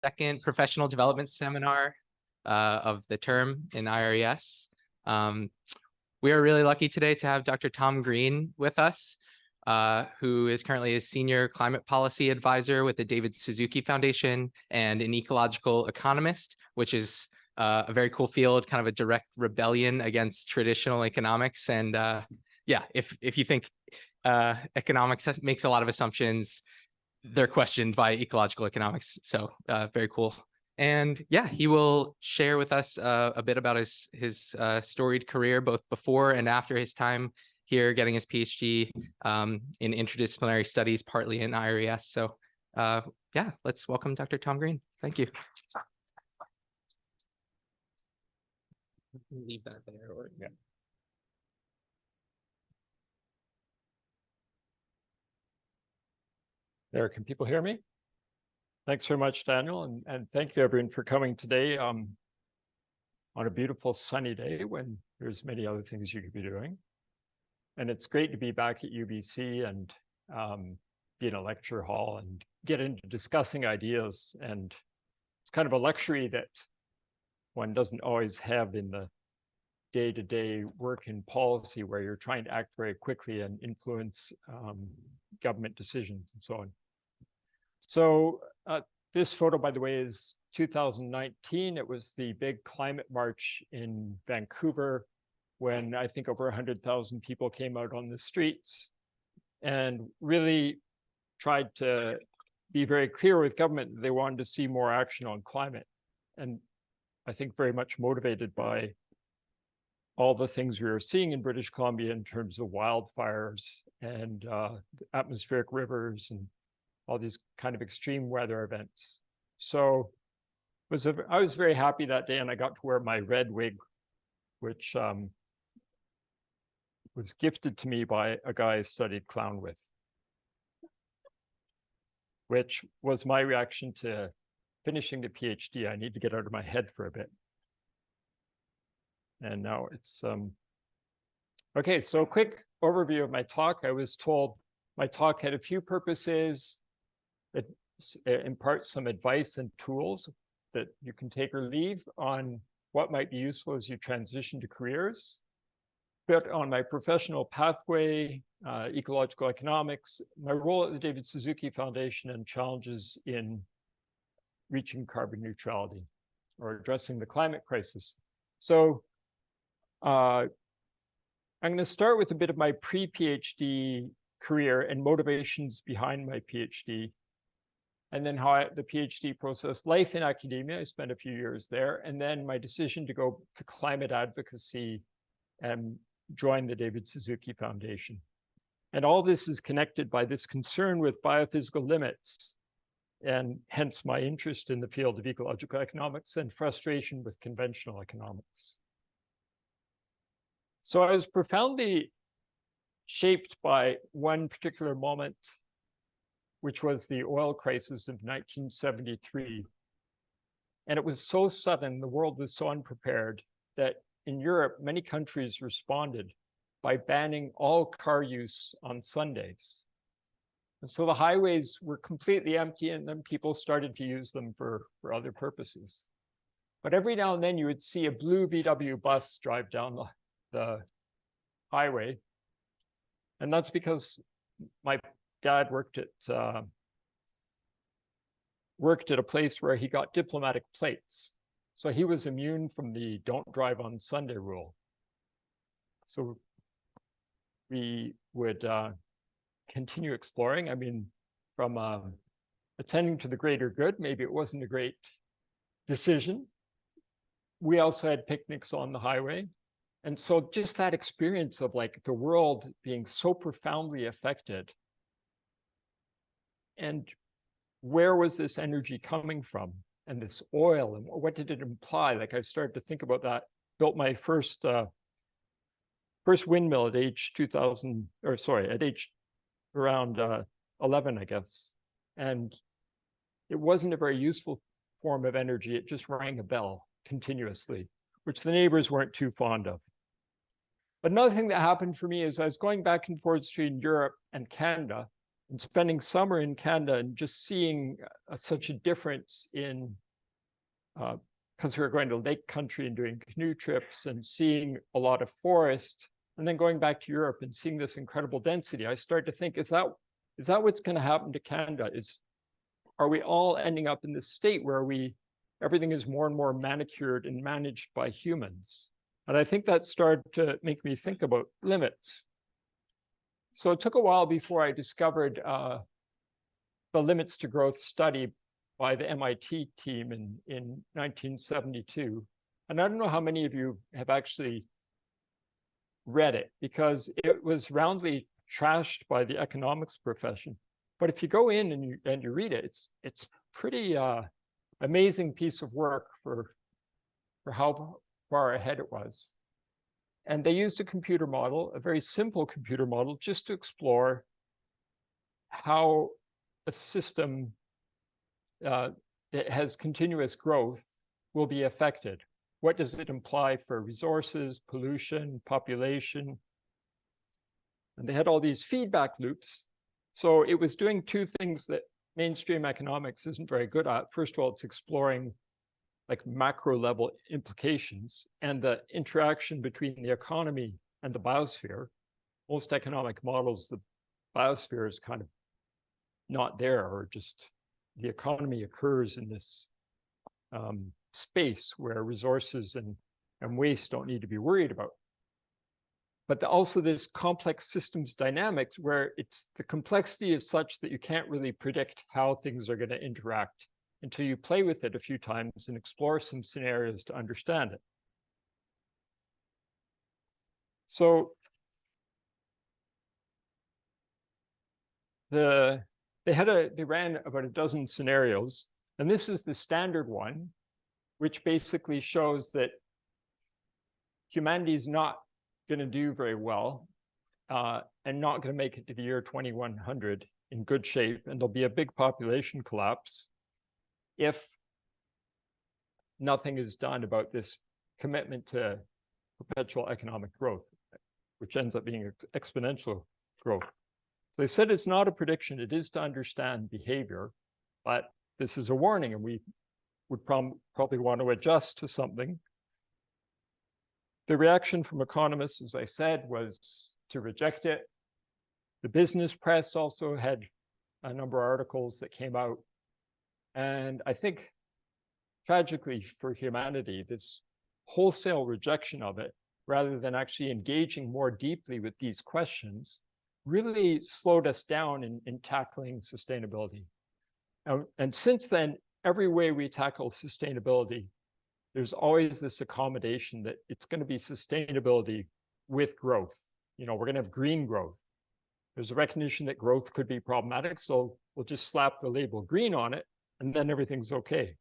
second professional development seminar of the term in IRES. We are really lucky today to have Dr. Tom Green with us, who is currently a senior climate policy advisor with the David Suzuki Foundation and an ecological economist, which is a very cool field, kind of a direct rebellion against traditional economics. And yeah, if you think economics makes a lot of assumptions, they're questioned by ecological economics. So very cool. And yeah, he will share with us a bit about his storied career, both before and after his time here getting his PhD in interdisciplinary studies, partly in IRES. So yeah, let's welcome Dr. Tom Green. Thank you. Leave that there. Or, yeah. There, can people hear me? Thanks very much, Daniel, and thank you everyone for coming today on a beautiful sunny day when there's many other things you could be doing. And it's great to be back at UBC and be in a lecture hall and get into discussing ideas. And it's kind of a luxury that one doesn't always have in the day-to-day work in policy, where you're trying to act very quickly and influence government decisions and so on. So this photo, by the way, is 2019. It was the big climate march in Vancouver, when I think over 100,000 people came out on the streets and really tried to be very clear with government that they wanted to see more action on climate. And I think very much motivated by all the things we were seeing in British Columbia in terms of wildfires and atmospheric rivers and all these kind of extreme weather events. So I was very happy that day, and I got to wear my red wig, which was gifted to me by a guy I studied clown with, which was my reaction to finishing the PhD. I need to get out of my head for a bit. And now it's, okay, so quick overview of my talk. I was told my talk had a few purposes. It imparts some advice and tools that you can take or leave on what might be useful as you transition to careers. But on my professional pathway, ecological economics, my role at the David Suzuki Foundation, and challenges in reaching carbon neutrality or addressing the climate crisis. So I'm going to start with a bit of my pre-PhD career and motivations behind my PhD, and then how the PhD process, life in academia. I spent a few years there, and then my decision to go to climate advocacy and join the David Suzuki Foundation. And all this is connected by this concern with biophysical limits, and hence my interest in the field of ecological economics and frustration with conventional economics. So I was profoundly shaped by one particular moment, which was the oil crisis of 1973. And it was so sudden, the world was so unprepared, that in Europe, many countries responded by banning all car use on Sundays. And so the highways were completely empty, and then people started to use them for other purposes. But every now and then you would see a blue VW bus drive down the highway. And that's because my dad worked at a place where he got diplomatic plates. So he was immune from the don't drive on Sunday rule. So we would continue exploring. I mean, from attending to the greater good, maybe it wasn't a great decision. We also had picnics on the highway. And so just that experience of like the world being so profoundly affected, and where was this energy coming from, and this oil, and what did it imply? Like I started to think about that. Built my first windmill at age 2000, or sorry, at age around 11, I guess. And it wasn't a very useful form of energy. It just rang a bell continuously, which the neighbors weren't too fond of. But another thing that happened for me is I was going back and forth between Europe and Canada, And spending summer in Canada and just seeing such a difference in, because we were going to lake country and doing canoe trips and seeing a lot of forest, and then going back to Europe and seeing this incredible density, I started to think, is that what's going to happen to Canada? Are we all ending up in this state where everything is more and more manicured and managed by humans? And I think that started to make me think about limits. So it took a while before I discovered the limits to growth study by the MIT team in 1972. And I don't know how many of you have actually read it, because it was roundly trashed by the economics profession. But if you go in and you read it, it's pretty amazing piece of work for how far ahead it was. And they used a computer model, a very simple computer model, just to explore how a system that has continuous growth will be affected. What does it imply for resources, pollution, population? And they had all these feedback loops. So it was doing two things that mainstream economics isn't very good at. First of all, it's exploring like macro level implications and the interaction between the economy and the biosphere. Most economic models, the biosphere is kind of not there, or just the economy occurs in this space where resources and waste don't need to be worried about. But also this complex systems dynamics where the complexity is such that you can't really predict how things are going to interact until you play with it a few times and explore some scenarios to understand it. So they ran about a dozen scenarios, and this is the standard one, which basically shows that humanity is not going to do very well and not going to make it to the year 2100 in good shape, and there'll be a big population collapse if nothing is done about this commitment to perpetual economic growth, which ends up being exponential growth. So they said it's not a prediction, it is to understand behavior, but this is a warning, and we would probably want to adjust to something. The reaction from economists, as I said, was to reject it. The business press also had a number of articles that came out. And I think, tragically for humanity, this wholesale rejection of it, rather than actually engaging more deeply with these questions, really slowed us down in tackling sustainability. And since then, every way we tackle sustainability, there's always this accommodation that it's going to be sustainability with growth. You know, we're going to have green growth. There's a recognition that growth could be problematic, so we'll just slap the label green on it, and then everything's okay.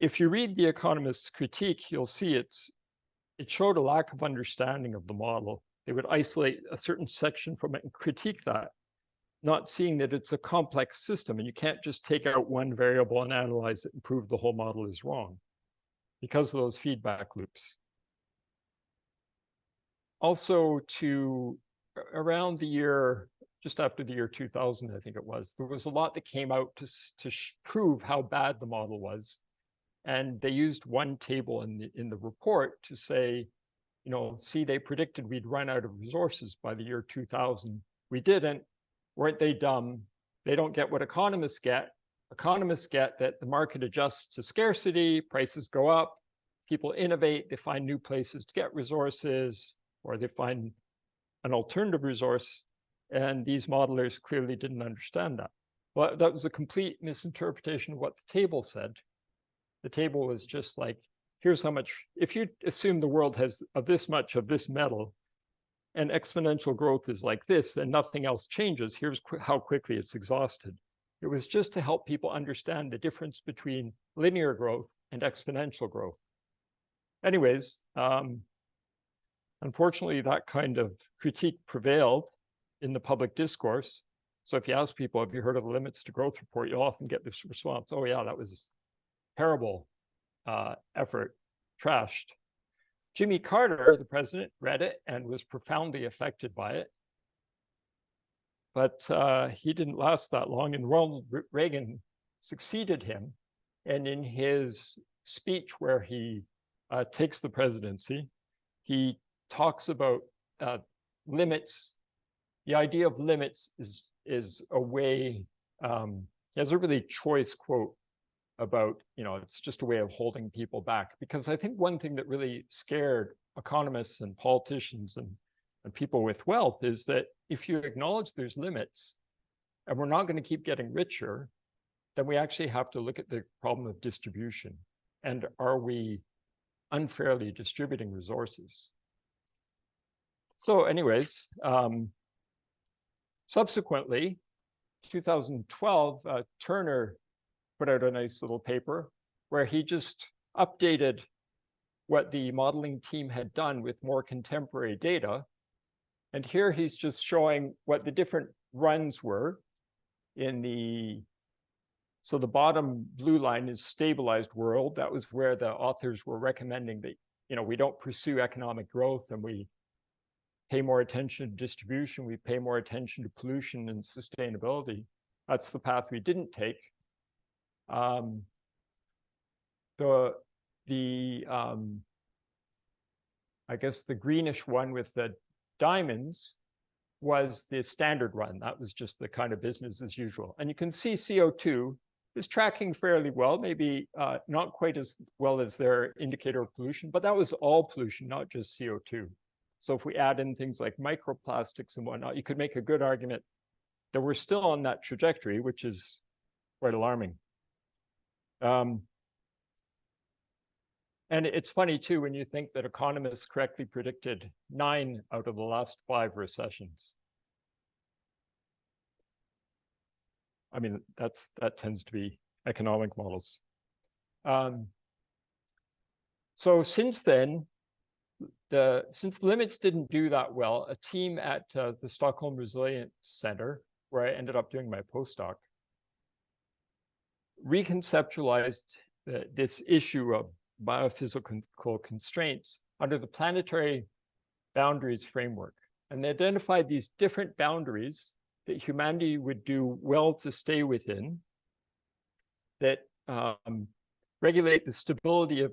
If you read the economist's critique, you'll see it showed a lack of understanding of the model. They would isolate a certain section from it and critique that, not seeing that it's a complex system, and you can't just take out one variable and analyze it and prove the whole model is wrong because of those feedback loops. Also, around the year, just after the year 2000, I think it was, there was a lot that came out to prove how bad the model was. And they used one table in the report to say, you know, see, they predicted we'd run out of resources by the year 2000. We didn't. Weren't they dumb? They don't get what economists get. Economists get that the market adjusts to scarcity, prices go up, people innovate, they find new places to get resources, or they find an alternative resource, and these modelers clearly didn't understand that. Well, that was a complete misinterpretation of what the table said. The table was just like, here's how much, if you assume the world has this much of this metal, and exponential growth is like this, and nothing else changes, here's how quickly it's exhausted. It was just to help people understand the difference between linear growth and exponential growth. Anyways, unfortunately, that kind of critique prevailed in the public discourse. So if you ask people, have you heard of the limits to growth report, you'll often get this response, oh yeah, that was terrible effort, trashed. Jimmy Carter, the president, read it and was profoundly affected by it. But he didn't last that long, and Ronald Reagan succeeded him. And in his speech where he takes the presidency, he talks about limits. The idea of limits is a way, he has a really choice quote about, it's just a way of holding people back. Because I think one thing that really scared economists and politicians and people with wealth is that if you acknowledge there's limits and we're not going to keep getting richer, then we actually have to look at the problem of distribution. And are we unfairly distributing resources? So anyways, subsequently, 2012, Turner put out a nice little paper where he just updated what the modeling team had done with more contemporary data. And here he's just showing what the different runs were in so the bottom blue line is stabilized world. That was where the authors were recommending that, we don't pursue economic growth and we pay more attention to distribution, we pay more attention to pollution and sustainability. That's the path we didn't take. I guess the greenish one with the diamonds was the standard run. That was just the kind of business as usual. And you can see CO2 is tracking fairly well, maybe not quite as well as their indicator of pollution, but that was all pollution, not just CO2. So if we add in things like microplastics and whatnot, you could make a good argument that we're still on that trajectory, which is quite alarming. And it's funny too, when you think that economists correctly predicted 9 out of the last 5 recessions. I mean, that tends to be economic models. So since then, since the limits didn't do that well, a team at the Stockholm Resilience Center, where I ended up doing my postdoc, reconceptualized this issue of biophysical constraints under the planetary boundaries framework. And they identified these different boundaries that humanity would do well to stay within, that regulate the stability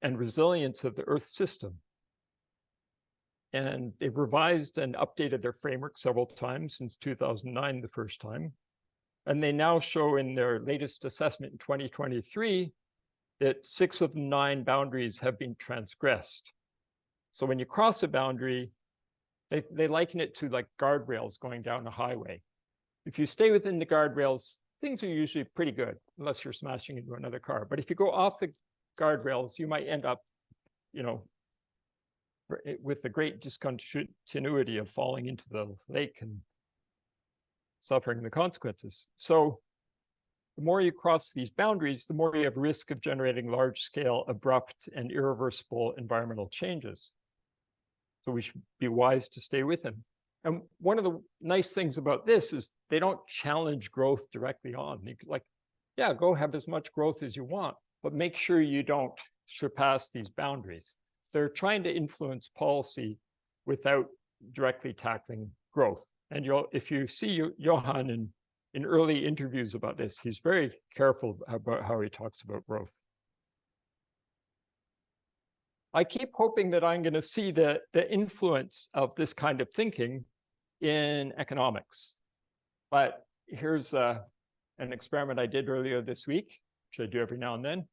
and resilience of the Earth system. And they've revised and updated their framework several times since 2009, the first time. And they now show in their latest assessment in 2023 that 6 of the 9 boundaries have been transgressed. So when you cross a boundary, they liken it to like guardrails going down a highway. If you stay within the guardrails, things are usually pretty good, unless you're smashing into another car. But if you go off the guardrails, you might end up, with the great discontinuity of falling into the lake and suffering the consequences. So the more you cross these boundaries, the more you have risk of generating large-scale, abrupt, and irreversible environmental changes. So we should be wise to stay with them. And one of the nice things about this is they don't challenge growth directly on. You could yeah, go have as much growth as you want, but make sure you don't surpass these boundaries. So they're trying to influence policy without directly tackling growth. And if you see Johan in early interviews about this, he's very careful about how he talks about growth. I keep hoping that I'm going to see the influence of this kind of thinking in economics. But here's an experiment I did earlier this week, which I do every now and then.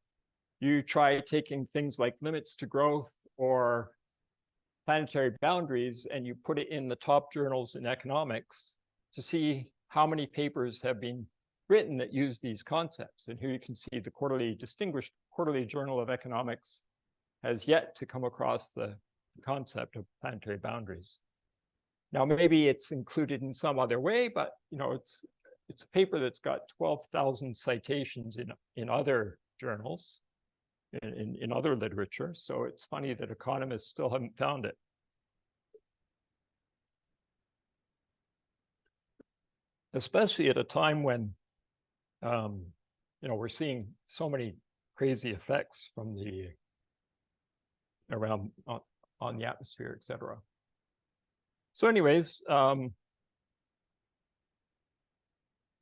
You try taking things like limits to growth or planetary boundaries, and you put it in the top journals in economics to see how many papers have been written that use these concepts. And here you can see the distinguished Quarterly Journal of Economics has yet to come across the concept of planetary boundaries. Now, maybe it's included in some other way, but it's a paper that's got 12,000 citations in other journals, in other literature. So it's funny that economists still haven't found it. Especially at a time when, we're seeing so many crazy effects from around on the atmosphere, etc. So anyways,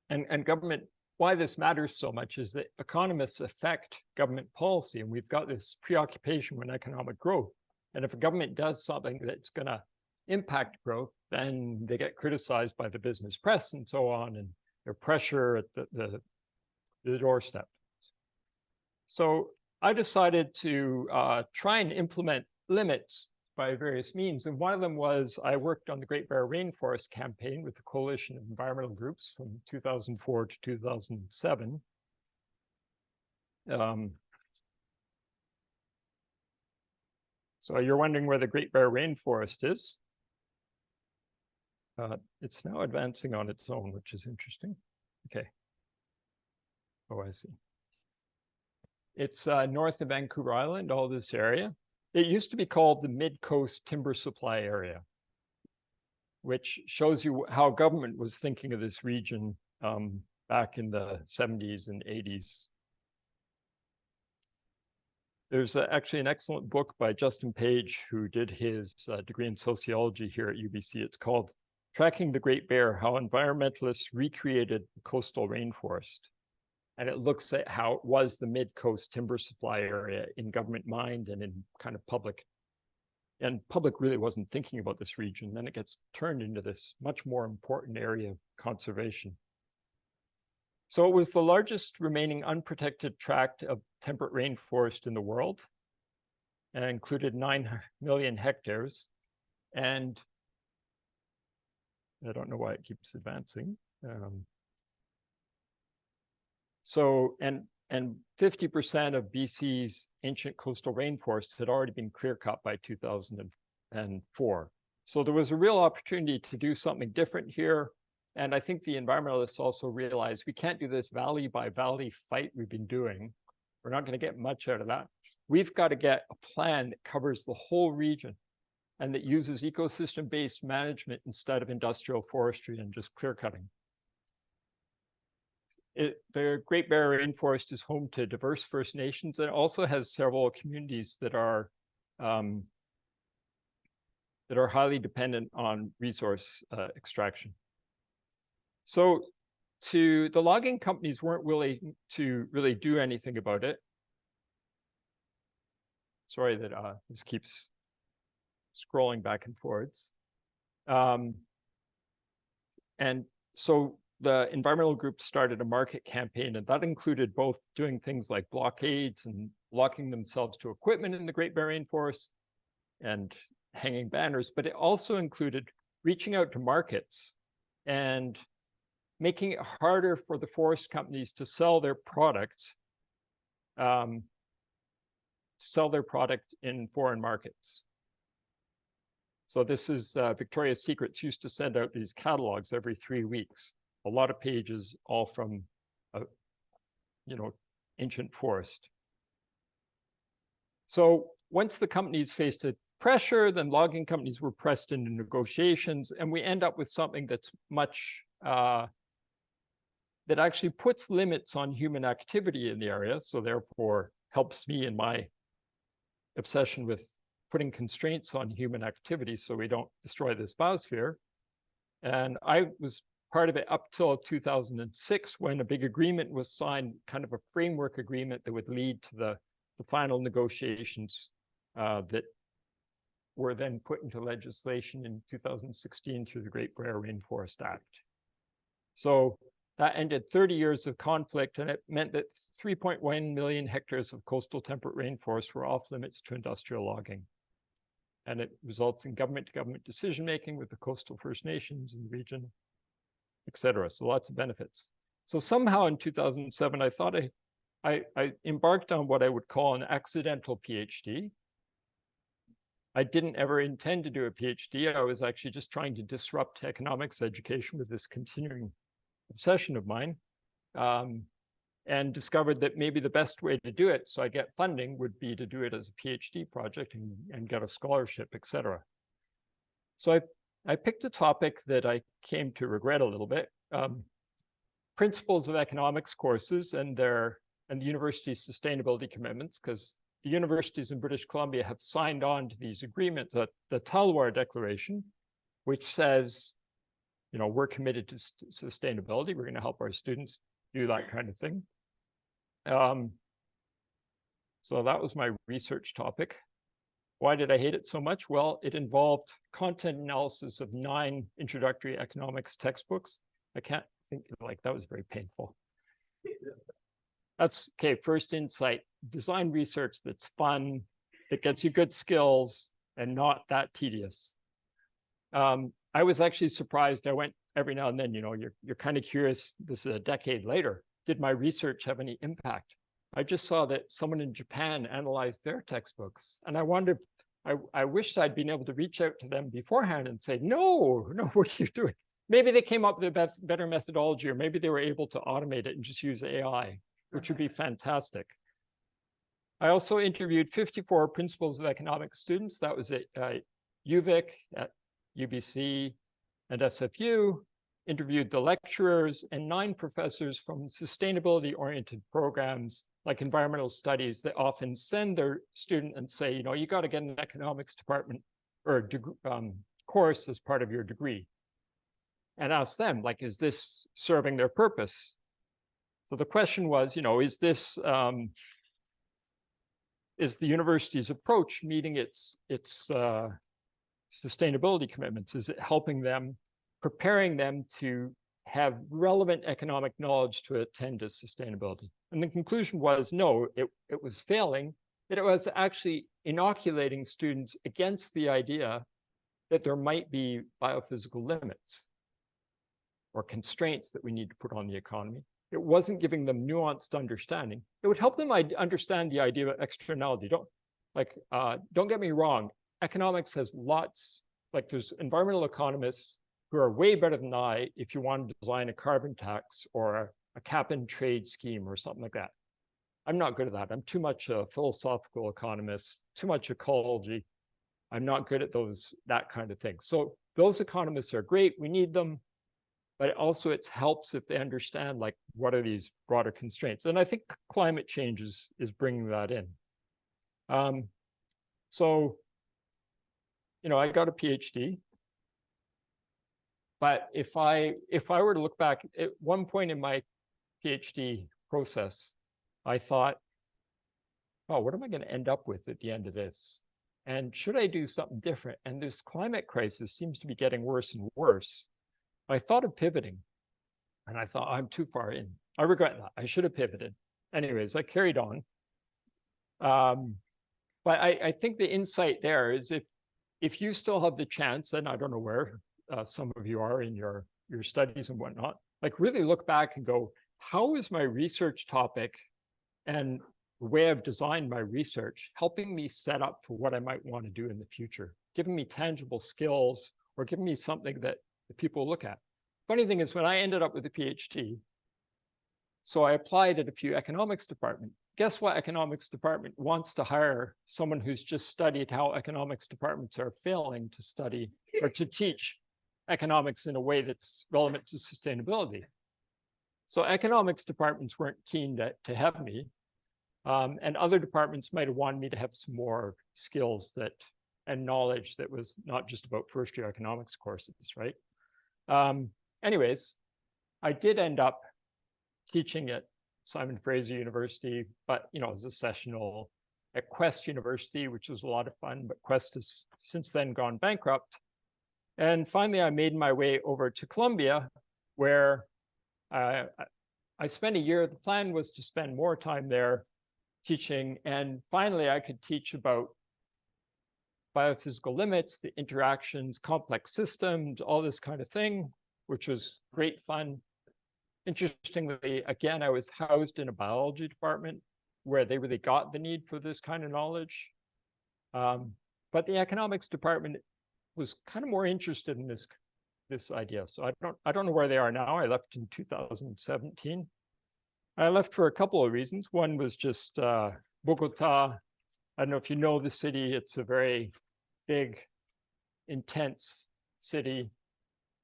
and government, why this matters so much is that economists affect government policy, and we've got this preoccupation with economic growth. And if a government does something that's going to impact growth, then they get criticized by the business press and so on, and there's pressure at the doorstep. So I decided to try and implement limits by various means. And one of them was I worked on the Great Bear Rainforest campaign with the Coalition of Environmental Groups from 2004 to 2007. So you're wondering where the Great Bear Rainforest is. It's now advancing on its own, which is interesting. Okay. Oh, I see. It's north of Vancouver Island, all this area. It used to be called the Mid-Coast Timber Supply Area, which shows you how government was thinking of this region back in the 70s and 80s. There's actually an excellent book by Justin Page, who did his degree in sociology here at UBC. It's called Tracking the Great Bear, How Environmentalists Recreated the Coastal Rainforest. And it looks at how it was the mid-coast timber supply area in government mind and in kind of public. And public really wasn't thinking about this region. Then it gets turned into this much more important area of conservation. So it was the largest remaining unprotected tract of temperate rainforest in the world, and included 9 million hectares. And I don't know why it keeps advancing. So, and 50% of BC's ancient coastal rainforest had already been clear-cut by 2004. So there was a real opportunity to do something different here. And I think the environmentalists also realized we can't do this valley by valley fight we've been doing. We're not going to get much out of that. We've got to get a plan that covers the whole region and that uses ecosystem-based management instead of industrial forestry and just clear cutting. The Great Bear Rainforest is home to diverse First Nations and also has several communities that are highly dependent on resource extraction. So the logging companies weren't willing to really do anything about it. Sorry that this keeps scrolling back and forwards. And so the environmental group started a market campaign, and that included both doing things like blockades and locking themselves to equipment in the Great Bear Rainforest and hanging banners, but it also included reaching out to markets and making it harder for the forest companies to sell their product, in foreign markets. So this is Victoria's Secrets used to send out these catalogs every 3 weeks, a lot of pages, all from, ancient forest. So once the companies faced a pressure, then logging companies were pressed into negotiations, and we end up with something that's much, that actually puts limits on human activity in the area, so therefore helps me in my obsession with putting constraints on human activity so we don't destroy this biosphere. And I was part of it up till 2006 when a big agreement was signed, kind of a framework agreement that would lead to the final negotiations that were then put into legislation in 2016 through the Great Bear Rainforest Act. So that ended 30 years of conflict, and it meant that 3.1 million hectares of coastal temperate rainforests were off limits to industrial logging. And it results in government-to-government decision-making with the coastal First Nations in the region, et cetera. So lots of benefits. So somehow in 2007, I thought I embarked on what I would call an accidental PhD. I didn't ever intend to do a PhD. I was actually just trying to disrupt economics education with this continuing obsession of mine, and discovered that maybe the best way to do it, so I get funding, would be to do it as a PhD project and get a scholarship, et cetera. So I picked a topic that I came to regret a little bit, principles of economics courses and the university's sustainability commitments, because the universities in British Columbia have signed on to these agreements, the Talwar Declaration, which says, you know, we're committed to sustainability. We're going to help our students do that kind of thing. So that was my research topic. Why did I hate it so much? Well, it involved content analysis of 9 introductory economics textbooks. I can't think, like, that was very painful. That's okay. First insight: design research that's fun, that gets you good skills, and not that tedious. I was actually surprised. I went every now and then, you know, you're kind of curious. This is a decade later. Did my research have any impact? I just saw that someone in Japan analyzed their textbooks, and I wondered, I wished I'd been able to reach out to them beforehand and say, no, what are you doing? Maybe they came up with a better methodology, or maybe they were able to automate it and just use AI, which would be fantastic. I also interviewed 54 principles of economics students. That was at UVic, at UBC, and SFU. Interviewed the lecturers and 9 professors from sustainability-oriented programs like environmental studies that often send their student and say, you know, you got to get an economics department or course as part of your degree. And ask them, like, is this serving their purpose? So the question was, you know, is this, is the university's approach meeting its sustainability commitments? Is it helping them, preparing them to have relevant economic knowledge to attend to sustainability? And the conclusion was no, it was failing, that it was actually inoculating students against the idea that there might be biophysical limits or constraints that we need to put on the economy. It wasn't giving them nuanced understanding. It would help them understand the idea of externality. Don't get me wrong, economics has lots, like there's environmental economists who are way better than I if you want to design a carbon tax or a cap and trade scheme or something like that. I'm not good at that. I'm too much a philosophical economist, too much ecology. I'm not good at that kind of thing. So those economists are great. We need them. But also it helps if they understand, like, what are these broader constraints? And I think climate change is bringing that in. So, you know, I got a PhD. But if I were to look back at one point in my PhD process, I thought, oh, what am I going to end up with at the end of this? And should I do something different? And this climate crisis seems to be getting worse and worse. I thought of pivoting, and I thought, I'm too far in. I regret that. I should have pivoted. Anyways, I carried on. But I think the insight there is if you still have the chance, and I don't know where some of you are in your studies and whatnot, like really look back and go, how is my research topic and the way I've designed my research helping me set up for what I might want to do in the future, giving me tangible skills or giving me something that people look at. Funny thing is, when I ended up with a PhD, so I applied at a few economics departments. Guess what economics department wants to hire someone who's just studied how economics departments are failing to study or to teach economics in a way that's relevant to sustainability. So economics departments weren't keen to have me. And other departments might have wanted me to have some more skills and knowledge that was not just about first-year economics courses, right? Anyways, I did end up teaching at Simon Fraser University, but, you know, as a sessional at Quest University, which was a lot of fun, but Quest has since then gone bankrupt. And finally, I made my way over to Columbia, where I spent a year. The plan was to spend more time there teaching, and finally I could teach about biophysical limits, the interactions, complex systems, all this kind of thing, which was great fun. Interestingly, again, I was housed in a biology department where they really got the need for this kind of knowledge. But the economics department was kind of more interested in this idea. So I don't know where they are now. I left in 2017. I left for a couple of reasons. One was just Bogota. I don't know if you know the city. It's a very big, intense city.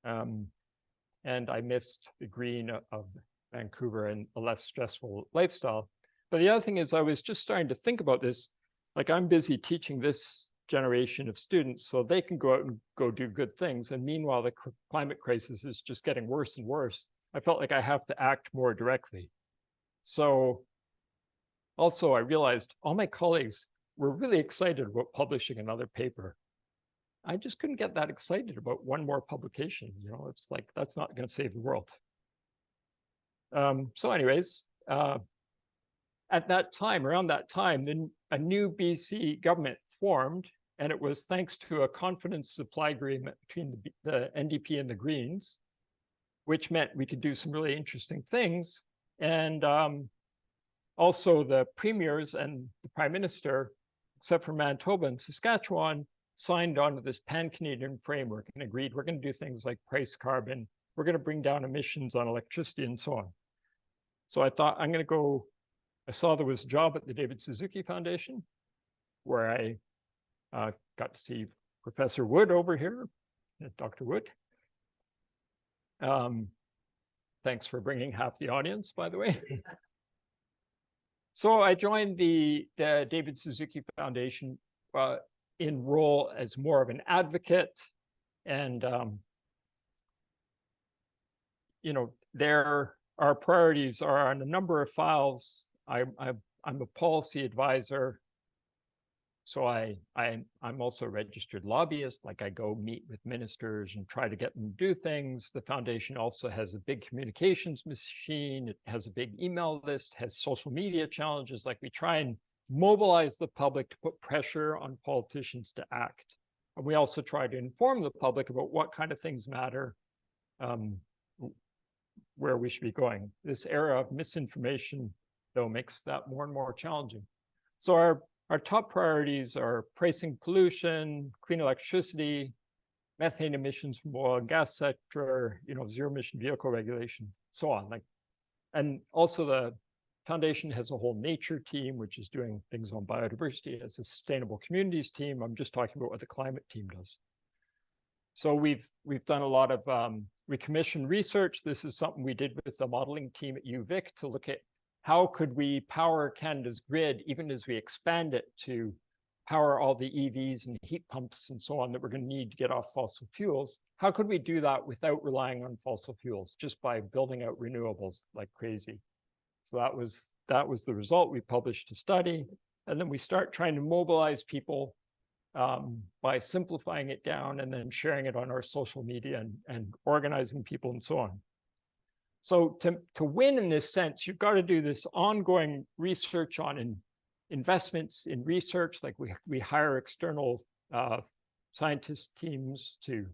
And I missed the green of Vancouver and a less stressful lifestyle. But the other thing is I was just starting to think about this. like I'm busy teaching this generation of students so they can go out and go do good things. And meanwhile, the climate crisis is just getting worse and worse. I felt like I have to act more directly. So also I realized all my colleagues were really excited about publishing another paper. I just couldn't get that excited about one more publication. You know, it's like, that's not going to save the world. So anyways, at that time, around that time, then a new BC government formed, and it was thanks to a confidence supply agreement between the NDP and the Greens, which meant we could do some really interesting things. And also the premiers and the prime minister, except for Manitoba and Saskatchewan, signed on to this pan-Canadian framework and agreed we're going to do things like price carbon, we're going to bring down emissions on electricity and so on. So I thought I'm going to go, I saw there was a job at the David Suzuki Foundation where I got to see Professor Wood over here, Dr. Wood. Thanks for bringing half the audience, by the way. So I joined the David Suzuki Foundation in role as more of an advocate, and you know, our priorities are on a number of files. I'm a policy advisor, so I'm also a registered lobbyist. Like I go meet with ministers and try to get them to do things. The foundation also has a big communications machine. It has a big email list, has social media challenges. Like we try and mobilize the public to put pressure on politicians to act. And we also try to inform the public about what kind of things matter, where we should be going. This era of misinformation, though, makes that more and more challenging. So our top priorities are pricing pollution, clean electricity, methane emissions from oil and gas sector, you know, zero emission vehicle regulation, so on. Like, and also the foundation has a whole nature team, which is doing things on biodiversity. It has a sustainable communities team. I'm just talking about what the climate team does. So we've done a lot of, we commissioned research. This is something we did with the modeling team at UVic to look at how could we power Canada's grid, even as we expand it to power all the EVs and heat pumps and so on that we're going to need to get off fossil fuels. How could we do that without relying on fossil fuels, just by building out renewables like crazy? So that was the result. We published a study, and then we start trying to mobilize people by simplifying it down and then sharing it on our social media and organizing people and so on. So to win in this sense, you've got to do this ongoing research on investments in research. Like we hire external scientist teams to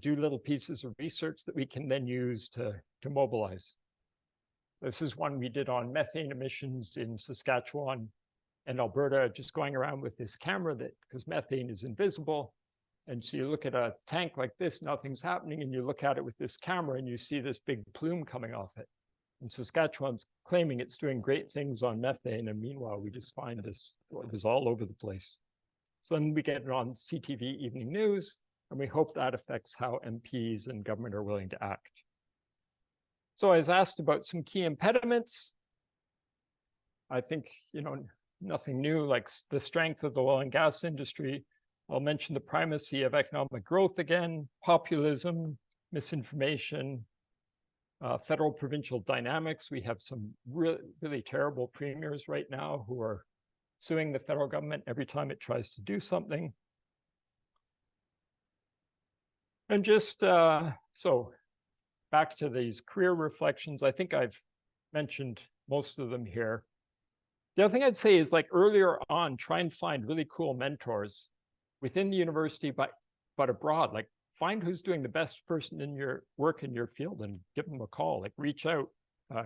do little pieces of research that we can then use to mobilize. This is one we did on methane emissions in Saskatchewan and Alberta, just going around with this camera because methane is invisible. And so you look at a tank like this, nothing's happening, and you look at it with this camera and you see this big plume coming off it. And Saskatchewan's claiming it's doing great things on methane, and meanwhile, we just find this is all over the place. So then we get it on CTV Evening News, and we hope that affects how MPs and government are willing to act. So I was asked about some key impediments. I think, you know, nothing new, like the strength of the oil and gas industry. I'll mention the primacy of economic growth again, populism, misinformation, federal provincial dynamics. We have some really terrible premiers right now who are suing the federal government every time it tries to do something. And just so back to these career reflections, I think I've mentioned most of them here. The other thing I'd say is, like, earlier on, try and find really cool mentors within the university, but abroad. Like, find who's doing the best person in your work in your field and give them a call, like reach out,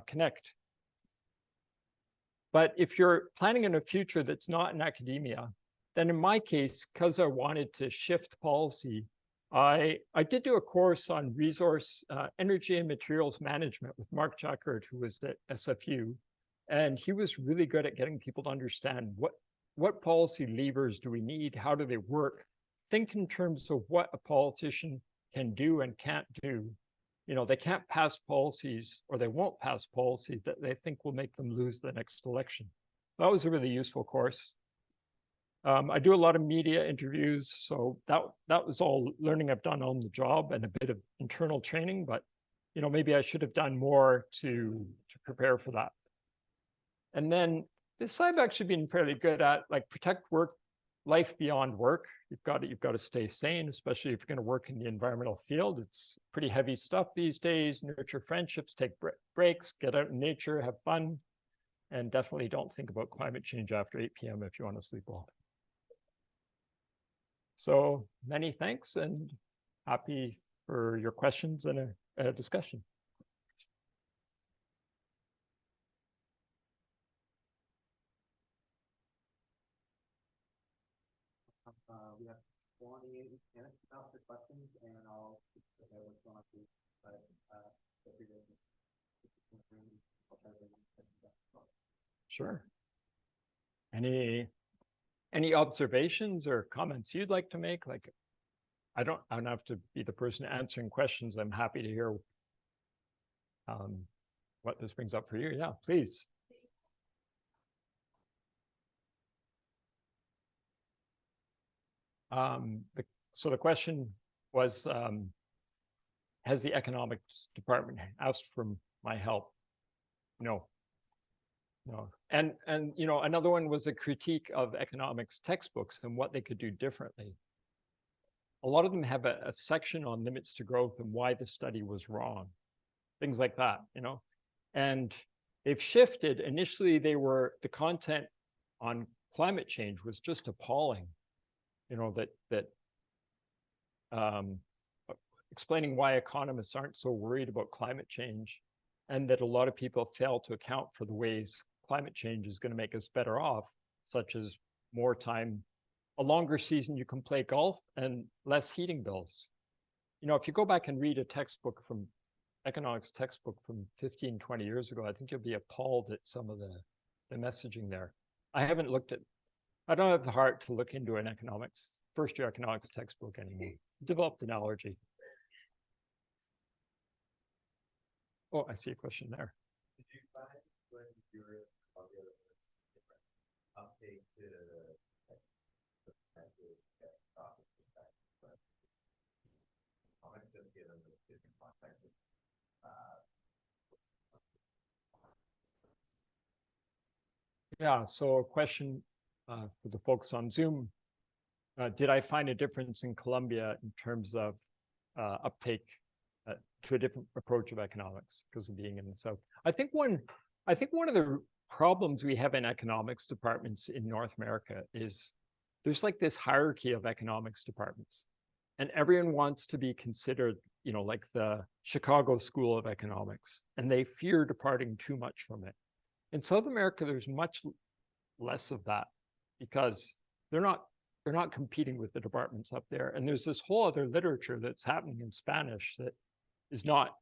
connect. But if you're planning in a future that's not in academia, then in my case, because I wanted to shift policy, I did do a course on resource, energy and materials management with Mark Jackert, who was at SFU. And he was really good at getting people to understand what policy levers do we need? How do they work? Think in terms of what a politician can do and can't do. You know, they can't pass policies, or they won't pass policies that they think will make them lose the next election. That was a really useful course. I do a lot of media interviews, so that was all learning I've done on the job and a bit of internal training, but maybe I should have done more to prepare for that. And then this I've actually been fairly good at, like protect life beyond work. You've got to stay sane, especially if you're going to work in the environmental field. It's pretty heavy stuff these days. Nurture friendships, take breaks, get out in nature, have fun, and definitely don't think about climate change after 8 p.m. if you want to sleep well. So many thanks, and happy for your questions and a discussion. We have 28 minutes now for questions, and I'll Sure. Any observations or comments you'd like to make? Like, I don't have to be the person answering questions. I'm happy to hear what this brings up for you. Yeah, please. So the question was, has the economics department asked for my help? No. And another one was a critique of economics textbooks and what they could do differently. A lot of them have a section on limits to growth and why the study was wrong, things like that, and they've shifted. Initially, the content on climate change was just appalling, explaining why economists aren't so worried about climate change, and that a lot of people fail to account for the ways climate change is going to make us better off, such as more time, a longer season you can play golf, and less heating bills. If you go back and read a textbook from economics textbook from 15, 20 years ago, I think you'll be appalled at some of the messaging there. I don't have the heart to look into an first-year economics textbook anymore. Developed an allergy. Oh, I see a question there. Did you find when you were different uptake to different contexts? Yeah, so a question for the folks on Zoom. Did I find a difference in Colombia in terms of uptake to a different approach of economics because of being in the South? I think one of the problems we have in economics departments in North America is there's like this hierarchy of economics departments, and everyone wants to be considered, like the Chicago School of Economics, and they fear departing too much from it. In South America, there's much less of that because they're not competing with the departments up there. And there's this whole other literature that's happening in Spanish that is not,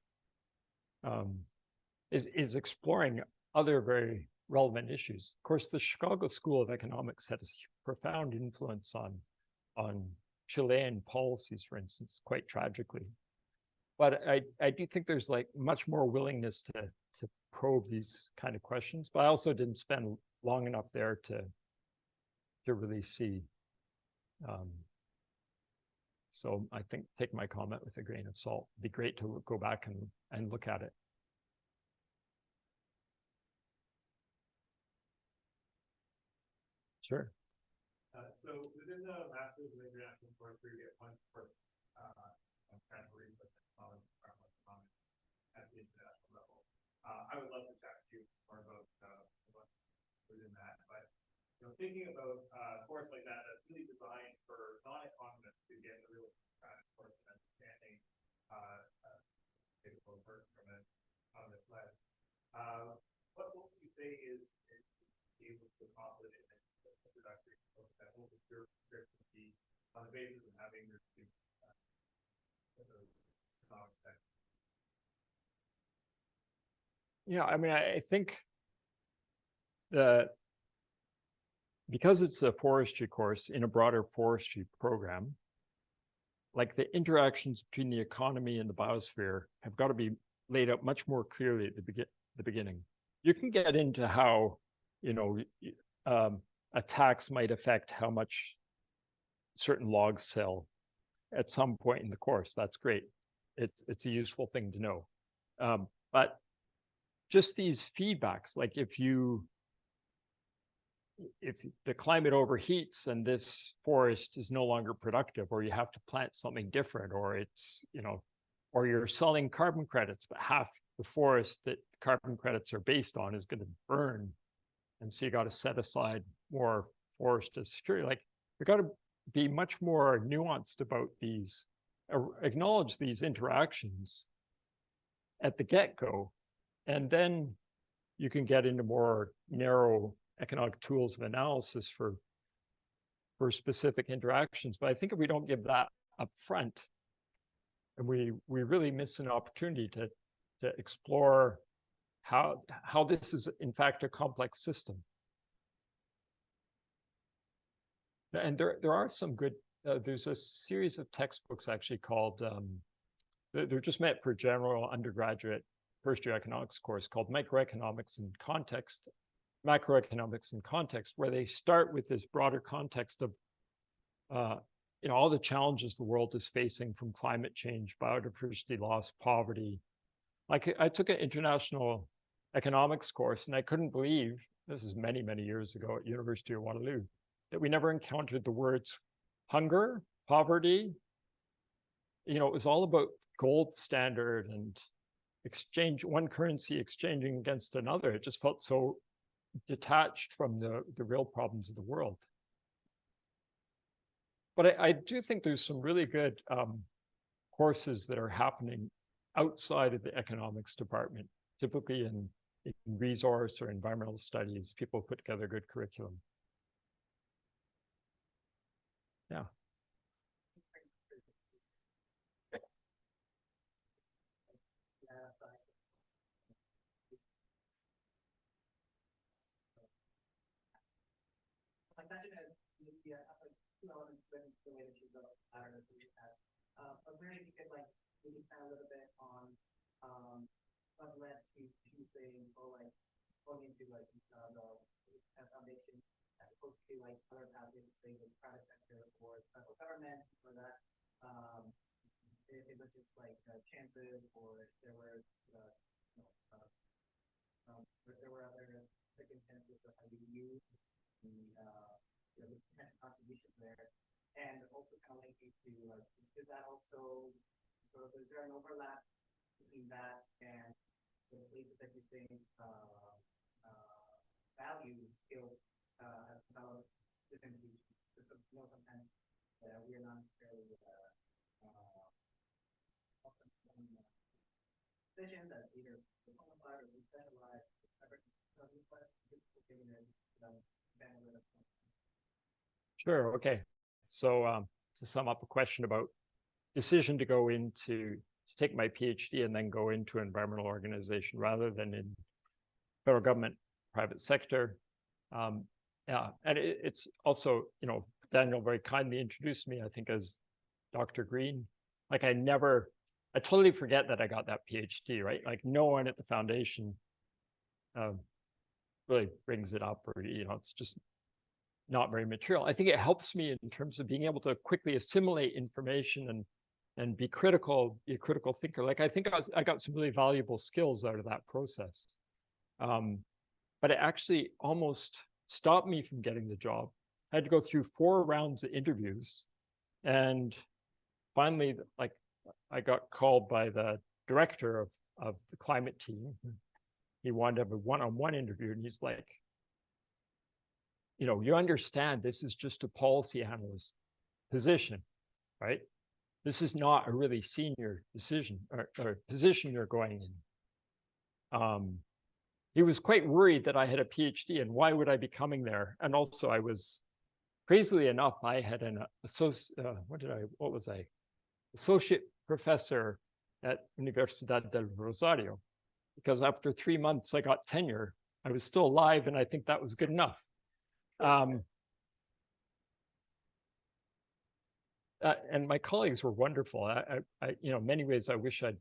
is exploring other very relevant issues. Of course, the Chicago School of Economics had a profound influence on Chilean policies, for instance, quite tragically. But I do think there's like much more willingness to probe these kind of questions, but I also didn't spend long enough there to really see. So I think take my comment with a grain of salt. It'd be great to go back and look at it. Sure. So within the Masters of International Forestry, we get one course on transfer research at the international level. I would love to chat to you more about within that, but thinking about a course like that that's really designed for non-economists to get the real kind of course of understanding work from an economist lens. What would you say is able to accomplish in the introductory course that will be on the basis of having your students economics text? Yeah, I mean, I think because it's a forestry course in a broader forestry program, like the interactions between the economy and the biosphere have got to be laid out much more clearly at the beginning. You can get into how, a a tax might affect how much certain logs sell at some point in the course. That's great. It's a useful thing to know. But just these feedbacks, like if the climate overheats and this forest is no longer productive, or you have to plant something different, or it's, or you're selling carbon credits, but half the forest that carbon credits are based on is going to burn. And so you got to set aside more forest as security. Like, you got to be much more nuanced about these, acknowledge these interactions at the get-go, and then you can get into more narrow economic tools of analysis for specific interactions. But I think if we don't give that up front, and we really miss an opportunity to explore how this is in fact a complex system. And there are some good, there's a series of textbooks actually called, they're just meant for general undergraduate first year economics course, called Macroeconomics in Context, where they start with this broader context of all the challenges the world is facing, from climate change, biodiversity loss, poverty. Like, I took an international economics course, and I couldn't believe, this is many, many years ago at University of Waterloo, that we never encountered the words hunger, poverty. It was all about gold standard and exchange, one currency exchanging against another. It just felt so detached from the real problems of the world. But I do think there's some really good courses that are happening outside of the economics department, typically in resource or environmental studies. People put together good curriculum. Yeah. I was wondering if you could maybe expand a little bit on what led to choosing, or going into the foundation, as opposed to other pathways, say the private sector or federal government, or that if it was just chances, or if there were other circumstances of how you use the potential contributions there. And also kind of linking to, is that also, so is there an overlap between that and the places that you think value skills have developed different regions? Because sometimes we are not necessarily positions as either qualified or specialized. Sure. Okay. So to sum up a question about decision to go into, to take my PhD and then go into an environmental organization rather than in federal government, private sector. Yeah, and it's also, Daniel very kindly introduced me, I think, as Dr. Green. Like, I totally forget that I got that PhD, right? Like, no one at the foundation really brings it up, or, it's just not very material. I think it helps me in terms of being able to quickly assimilate information and be a critical thinker. Like, I think I got some really valuable skills out of that process. But it actually almost stopped me from getting the job. I had to go through 4 rounds of interviews, and finally, I got called by the director of the climate team. He wanted to have a one-on-one interview, and he's like, you understand this is just a policy analyst position, right? This is not a really senior decision or position you're going in. He was quite worried that I had a PhD, and why would I be coming there? And also, I was, crazily enough, I had an associate professor at Universidad del Rosario, because after 3 months I got tenure. I was still alive, and I think that was good enough. And my colleagues were wonderful. In many ways, I wish I'd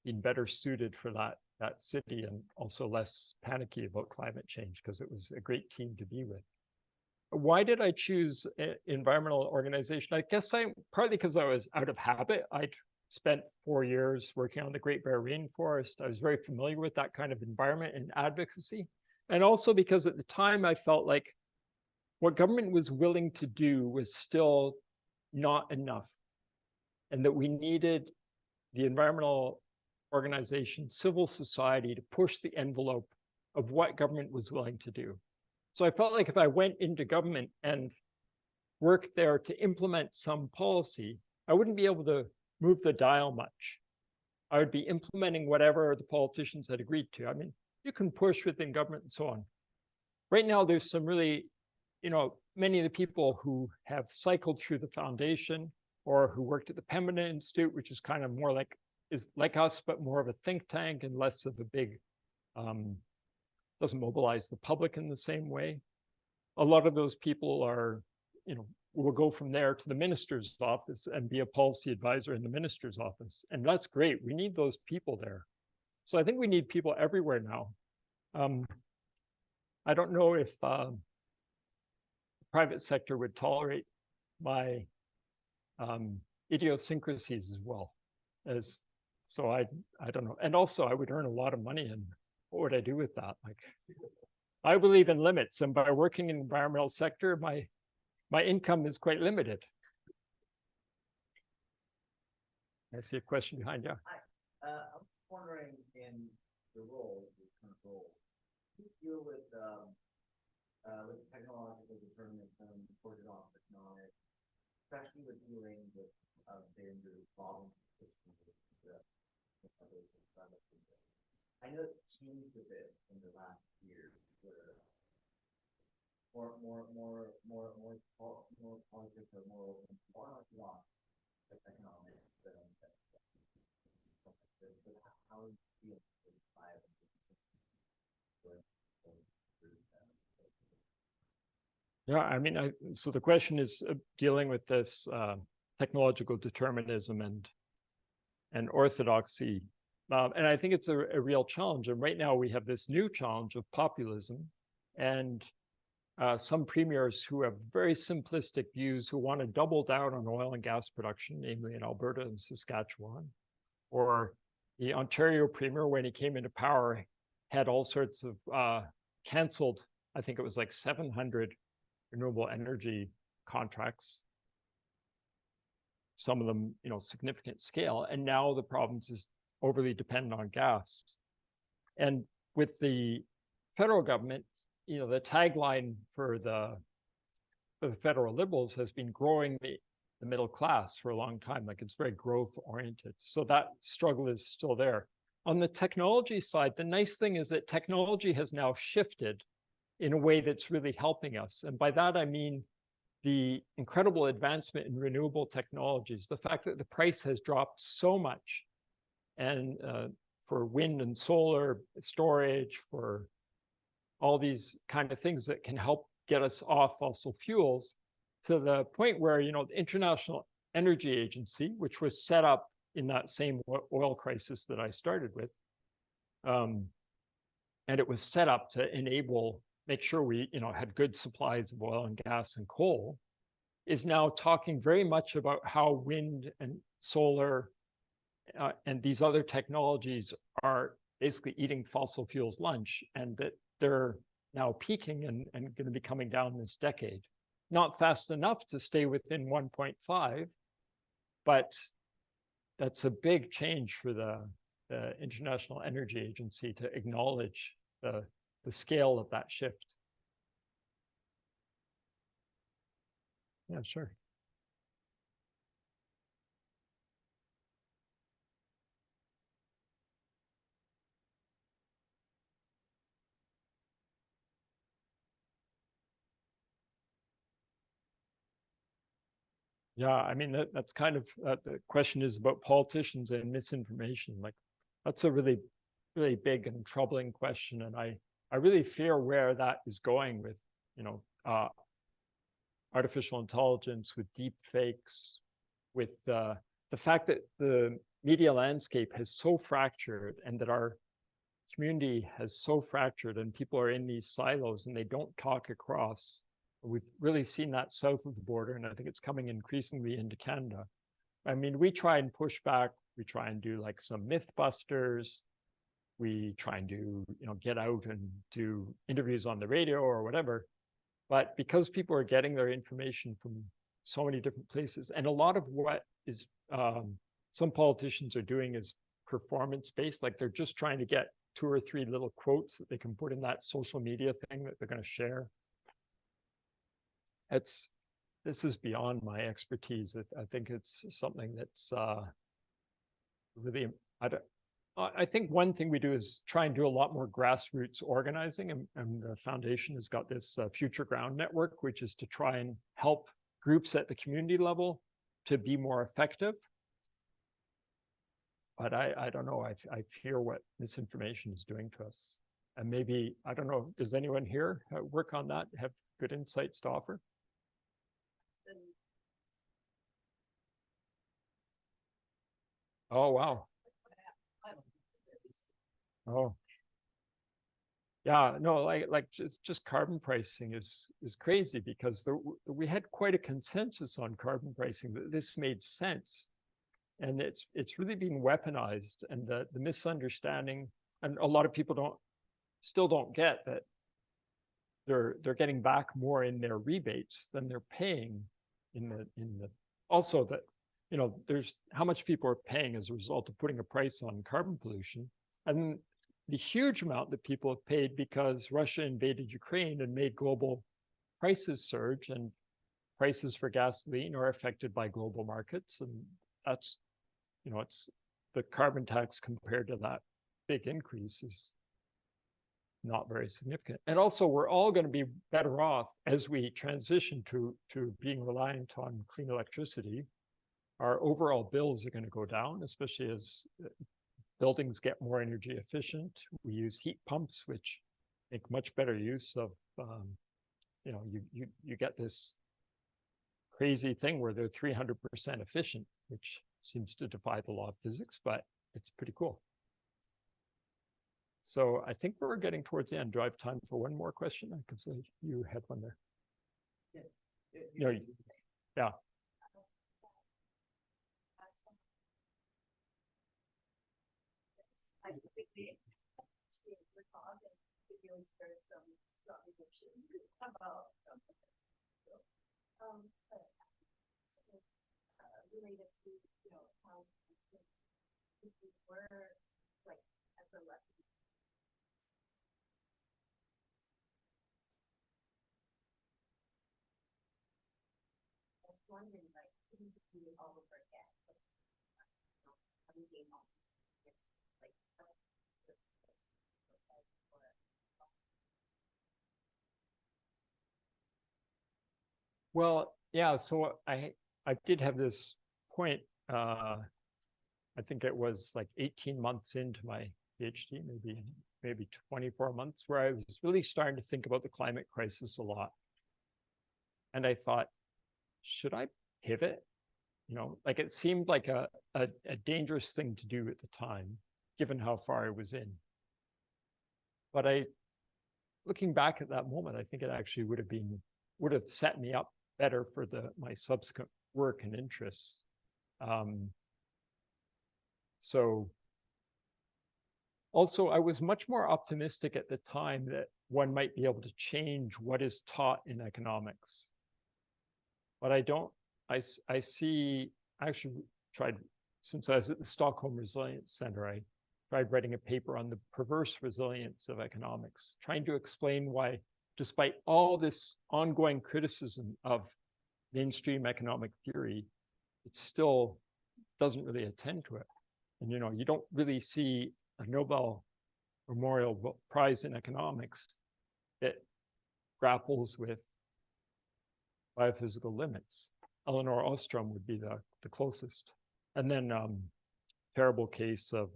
been better suited for that city, and also less panicky about climate change, because it was a great team to be with. why did I choose environmental organization? I guess partly because I was out of habit. I'd spent 4 years working on the Great Bear Rainforest. I was very familiar with that kind of environment and advocacy. And also because at the time I felt like what government was willing to do was still not enough. And that we needed the environmental organization, civil society to push the envelope of what government was willing to do. So I felt like if I went into government and worked there to implement some policy, I wouldn't be able to move the dial much. I would be implementing whatever the politicians had agreed to. I mean, you can push within government and so on. Right now, there's some really, many of the people who have cycled through the foundation or who worked at the Pembina Institute, which is kind of more is like us, but more of a think tank and less of a big, doesn't mobilize the public in the same way. A lot of those people are, will go from there to the minister's office and be a policy advisor in the minister's office. And that's great. We need those people there. So I think we need people everywhere now. I don't know if the private sector would tolerate my idiosyncrasies as well. So I don't know. And also I would earn a lot of money, and what would I do with that? Like, I believe in limits, and by working in the environmental sector, my income is quite limited. I see a question behind you. Hi, I'm wondering in your role, your current role, do you deal with technological determinism, reported on economics, especially with dealing with dangerous problems? I know it's changed a bit in the last year, where more politics are more open, more economics. How do you feel Yeah, I mean, so the question is dealing with this technological determinism and orthodoxy. And I think it's a real challenge. And right now we have this new challenge of populism and some premiers who have very simplistic views who want to double down on oil and gas production, namely in Alberta and Saskatchewan. Or the Ontario premier, when he came into power, had all sorts of canceled, I think it was like 700 renewable energy contracts, some of them, significant scale. And now the province is overly dependent on gas. And with the federal government, the tagline for the federal Liberals has been growing the middle class for a long time. Like, it's very growth oriented. So that struggle is still there. On the technology side, the nice thing is that technology has now shifted in a way that's really helping us. And by that, I mean the incredible advancement in renewable technologies, the fact that the price has dropped so much, and for wind and solar storage, for all these kind of things that can help get us off fossil fuels, to the point where, the International Energy Agency, which was set up in that same oil crisis that I started with, and it was set up to make sure we, had good supplies of oil and gas and coal, is now talking very much about how wind and solar and these other technologies are basically eating fossil fuels lunch, and that they're now peaking and going to be coming down this decade. Not fast enough to stay within 1.5, but that's a big change for the International Energy Agency to acknowledge the scale of that shift. Yeah, sure. Yeah, I mean, that's kind of, the question is about politicians and misinformation. Like, that's a really, really big and troubling question. And I really fear where that is going with, artificial intelligence, with deep fakes, with the fact that the media landscape has so fractured, and that our community has so fractured, and people are in these silos and they don't talk across We've really seen that south of the border, and I think it's coming increasingly into Canada. I mean, we try and push back. We try and do like some myth busters. We try and do, get out and do interviews on the radio or whatever. But because people are getting their information from so many different places, and a lot of what is some politicians are doing is performance-based, like they're just trying to get 2 or 3 little quotes that they can put in that social media thing that they're going to share. This is beyond my expertise. I think it's something that's really, I think one thing we do is try and do a lot more grassroots organizing, and the foundation has got this Future Ground network, which is to try and help groups at the community level to be more effective. But I don't know, I fear what misinformation is doing to us. And maybe, I don't know, does anyone here work on that, have good insights to offer? Oh, wow. Oh, yeah, no, like just carbon pricing is crazy, because we had quite a consensus on carbon pricing that this made sense, and it's really being weaponized, and the misunderstanding, and a lot of people still don't get that they're getting back more in their rebates than they're paying in the also that there's how much people are paying as a result of putting a price on carbon pollution, and the huge amount that people have paid because Russia invaded Ukraine and made global prices surge, and prices for gasoline are affected by global markets. And that's, it's the carbon tax compared to that big increase is not very significant. And also, we're all going to be better off as we transition to being reliant on clean electricity. Our overall bills are going to go down, especially as buildings get more energy efficient. We use heat pumps, which make much better use of, you get this crazy thing where they're 300% efficient, which seems to defy the law of physics, but it's pretty cool. So I think we're getting towards the end. Do I have time for one more question? I can say you had one there. Yeah. I think the talk and really started some conversation about related to how we were like as a lesson. I was wondering, like, couldn't we all forget game on. Well, yeah, so I did have this point, I think it was like 18 months into my PhD, maybe 24 months, where I was really starting to think about the climate crisis a lot. And I thought, should I pivot? Like it seemed like a dangerous thing to do at the time, given how far I was in. But looking back at that moment, I think it actually would have set me up better for my subsequent work and interests. So also, I was much more optimistic at the time that one might be able to change what is taught in economics. But I actually tried, since I was at the Stockholm Resilience Center, I tried writing a paper on the perverse resilience of economics, trying to explain why, despite all this ongoing criticism of mainstream economic theory, it still doesn't really attend to it. And, you don't really see a Nobel Memorial Prize in economics that grapples with biophysical limits. Elinor Ostrom would be the closest. And then terrible case of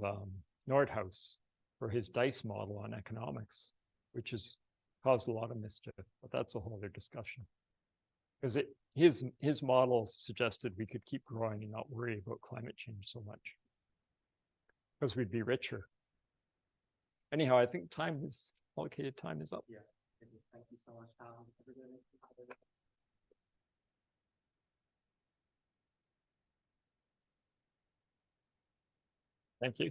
Nordhaus for his dice model on economics, which has caused a lot of mischief, but that's a whole other discussion. Because his model suggested we could keep growing and not worry about climate change so much, because we'd be richer. Anyhow, I think allocated time is up. Yeah. Thank you so much, Tom. Thank you.